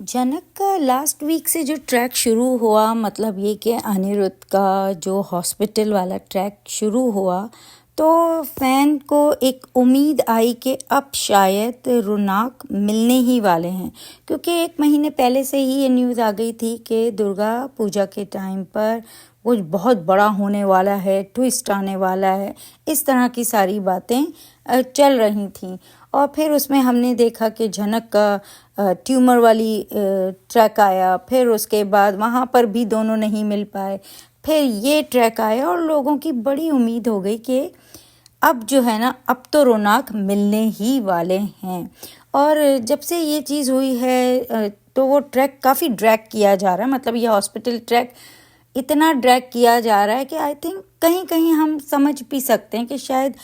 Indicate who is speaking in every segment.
Speaker 1: जनक का last week से जो ट्रैक शुरू हुआ, मतलब ये कि अनिरुद्ध का जो हॉस्पिटल वाला ट्रैक शुरू हुआ, तो फैन को एक उम्मीद आई कि अब शायद रोनाक मिलने ही वाले हैं, क्योंकि एक महीने पहले से ही ये न्यूज़ आ गई थी कि दुर्गा पूजा के टाइम पर कुछ बहुत बड़ा होने वाला है, ट्विस्ट आने वाला है, इस तरह की सारी बातें चल रही थी। और फिर उसमें हमने देखा कि जनक का ट्यूमर वाली ट्रैक आया, फिर उसके बाद वहाँ पर भी दोनों नहीं मिल पाए, फिर ये ट्रैक आया और लोगों की बड़ी उम्मीद हो गई कि अब जो है ना, अब तो रोनाक मिलने ही वाले हैं। और जब से ये चीज़ हुई है तो वो ट्रैक काफ़ी ड्रैग किया जा रहा है, मतलब ये हॉस्पिटल ट्रैक इतना ड्रैग किया जा रहा है कि आई थिंक कहीं कहीं हम समझ भी सकते हैं कि शायद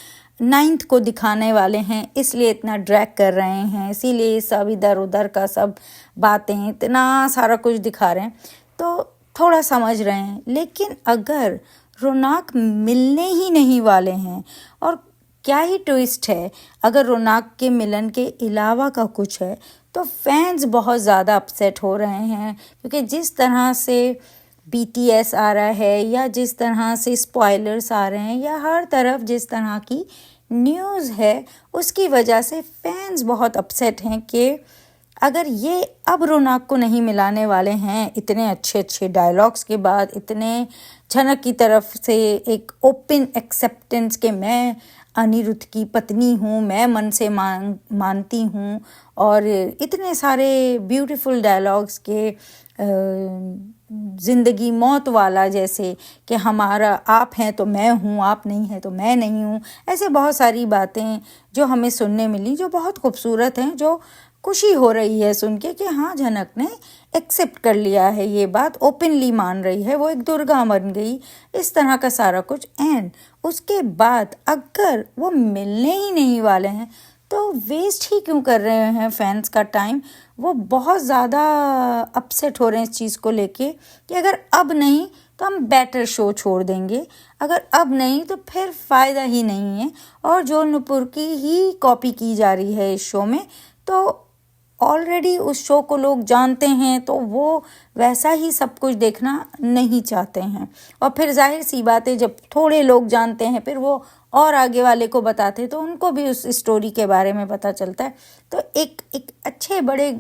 Speaker 1: 9th को दिखाने वाले हैं, इसलिए इतना ड्रैग कर रहे हैं, इसीलिए सब इधर उधर का सब बातें इतना सारा कुछ दिखा रहे हैं, तो थोड़ा समझ रहे हैं। लेकिन अगर रोनाक मिलने ही नहीं वाले हैं, और क्या ही ट्विस्ट है, अगर रोनाक के मिलन के अलावा का कुछ है, तो फैंस बहुत ज़्यादा अपसेट हो रहे हैं, क्योंकि जिस तरह से BTS आ रहा है, या जिस तरह से स्पॉयलर्स आ रहे हैं, या हर तरफ जिस तरह की न्यूज़ है, उसकी वजह से फैंस बहुत अपसेट हैं कि अगर ये अब रोनाक को नहीं मिलाने वाले हैं, इतने अच्छे अच्छे डायलॉग्स के बाद, इतने जनक की तरफ से एक ओपन एक्सेप्टेंस कि मैं अनिरुद्ध की पत्नी हूँ, मैं मन से मानती हूँ, और इतने सारे ब्यूटीफुल डायलॉग्स के ज़िंदगी मौत वाला, जैसे कि हमारा आप हैं तो मैं हूँ, आप नहीं हैं तो मैं नहीं हूँ, ऐसे बहुत सारी बातें जो हमें सुनने मिली, जो बहुत खूबसूरत हैं, जो खुशी हो रही है सुन के कि हाँ, जनक ने एक्सेप्ट कर लिया है, ये बात ओपनली मान रही है, वो एक दुर्गा बन गई, इस तरह का सारा कुछ। एंड उसके बाद अगर वो मिलने ही नहीं वाले हैं, तो वेस्ट ही क्यों कर रहे हैं फैंस का टाइम। वो बहुत ज़्यादा अपसेट हो रहे हैं इस चीज़ को लेके कि अगर अब नहीं तो हम बेटर शो छोड़ देंगे, अगर अब नहीं तो फिर फ़ायदा ही नहीं है। और जो नुपुर की ही कॉपी की जा रही है इस शो में, तो ऑलरेडी उस शो को लोग जानते हैं, तो वो वैसा ही सब कुछ देखना नहीं चाहते हैं। और फिर जाहिर सी बात है, जब थोड़े लोग जानते हैं, फिर वो और आगे वाले को बताते हैं, तो उनको भी उस स्टोरी के बारे में पता चलता है। तो एक अच्छे बड़े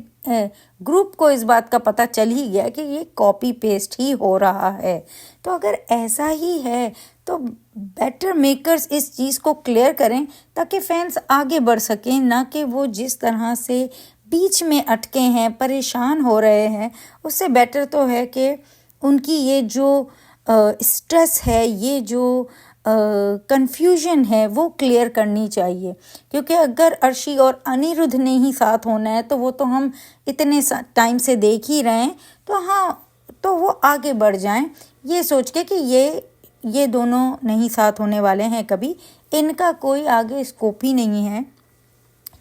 Speaker 1: ग्रुप को इस बात का पता चल ही गया कि ये कॉपी पेस्ट ही हो रहा है। तो अगर ऐसा ही है, तो बेटर मेकर्स इस चीज़ को क्लियर करें, ताकि फैंस आगे बढ़ सकें, ना कि वो जिस तरह से बीच में अटके हैं, परेशान हो रहे हैं। उससे बेटर तो है कि उनकी ये जो स्ट्रेस है, ये जो कंफ्यूजन है, वो क्लियर करनी चाहिए। क्योंकि अगर अर्शी और अनिरुद्ध ने ही साथ होना है, तो वो तो हम इतने टाइम से देख ही रहे हैं, तो हाँ, तो वो आगे बढ़ जाएं ये सोच के कि ये दोनों नहीं साथ होने वाले हैं कभी, इनका कोई आगे स्कोप ही नहीं है,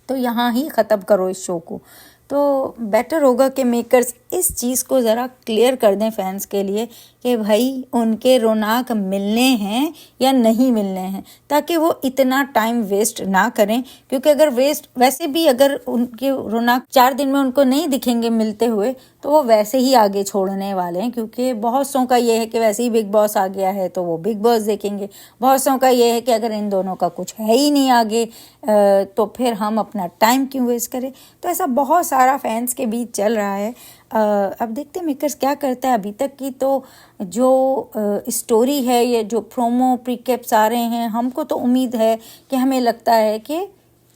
Speaker 1: तो यहाँ ही ख़त्म करो इस शो को। तो बेटर होगा कि मेकर्स इस चीज़ को ज़रा क्लियर कर दें फैंस के लिए कि भाई उनके रोनाक मिलने हैं या नहीं मिलने हैं, ताकि वो इतना टाइम वेस्ट ना करें। क्योंकि अगर वैसे भी अगर उनके रोनाक 4 दिन में उनको नहीं दिखेंगे मिलते हुए, तो वो वैसे ही आगे छोड़ने वाले हैं। क्योंकि बहुत सौ का ये है कि वैसे ही बिग बॉस आ गया है, तो वो बिग बॉस देखेंगे। बहुत सौ का ये है कि अगर इन दोनों का कुछ है ही नहीं आगे, तो फिर हम अपना टाइम क्यों वेस्ट करें। तो ऐसा बहुत सारा फैंस के बीच चल रहा है। अब देखते हैं मेकर्स क्या करता है। अभी तक की तो जो स्टोरी है, ये जो प्रोमो प्रीकैप्स आ रहे हैं, हमको तो उम्मीद है कि हमें लगता है कि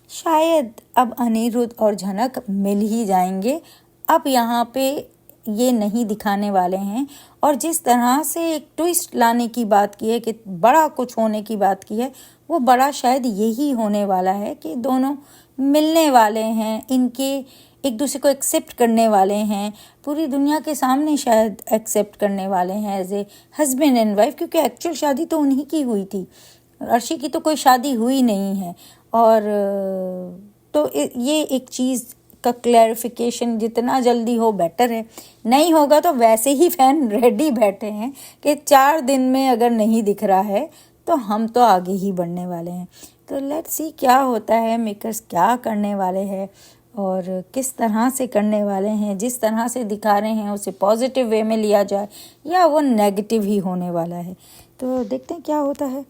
Speaker 1: शायद अब अनिरुद्ध और जनक मिल ही जाएंगे। अब यहाँ पे ये नहीं दिखाने वाले हैं। और जिस तरह से एक ट्विस्ट लाने की बात की है, कि बड़ा कुछ होने की बात की है, वो बड़ा शायद यही होने वाला है कि दोनों मिलने वाले हैं, इनके एक दूसरे को एक्सेप्ट करने वाले हैं, पूरी दुनिया के सामने शायद एक्सेप्ट करने वाले हैं as a husband and wife. क्योंकि एक्चुअल शादी तो उन्हीं की हुई थी, अर्शी की तो कोई शादी हुई नहीं है। और तो ये एक चीज़ का क्लैरिफिकेशन जितना जल्दी हो बेटर है। नहीं होगा तो वैसे ही फैन रेडी बैठे हैं कि 4 दिन में अगर नहीं दिख रहा है, तो हम तो आगे ही बढ़ने वाले हैं। तो लेट्स सी क्या होता है, मेकर्स क्या करने वाले हैं। और किस तरह से करने वाले हैं, जिस तरह से दिखा रहे हैं उसे पॉजिटिव वे में लिया जाए या वो नेगेटिव ही होने वाला है। तो देखते हैं क्या होता है।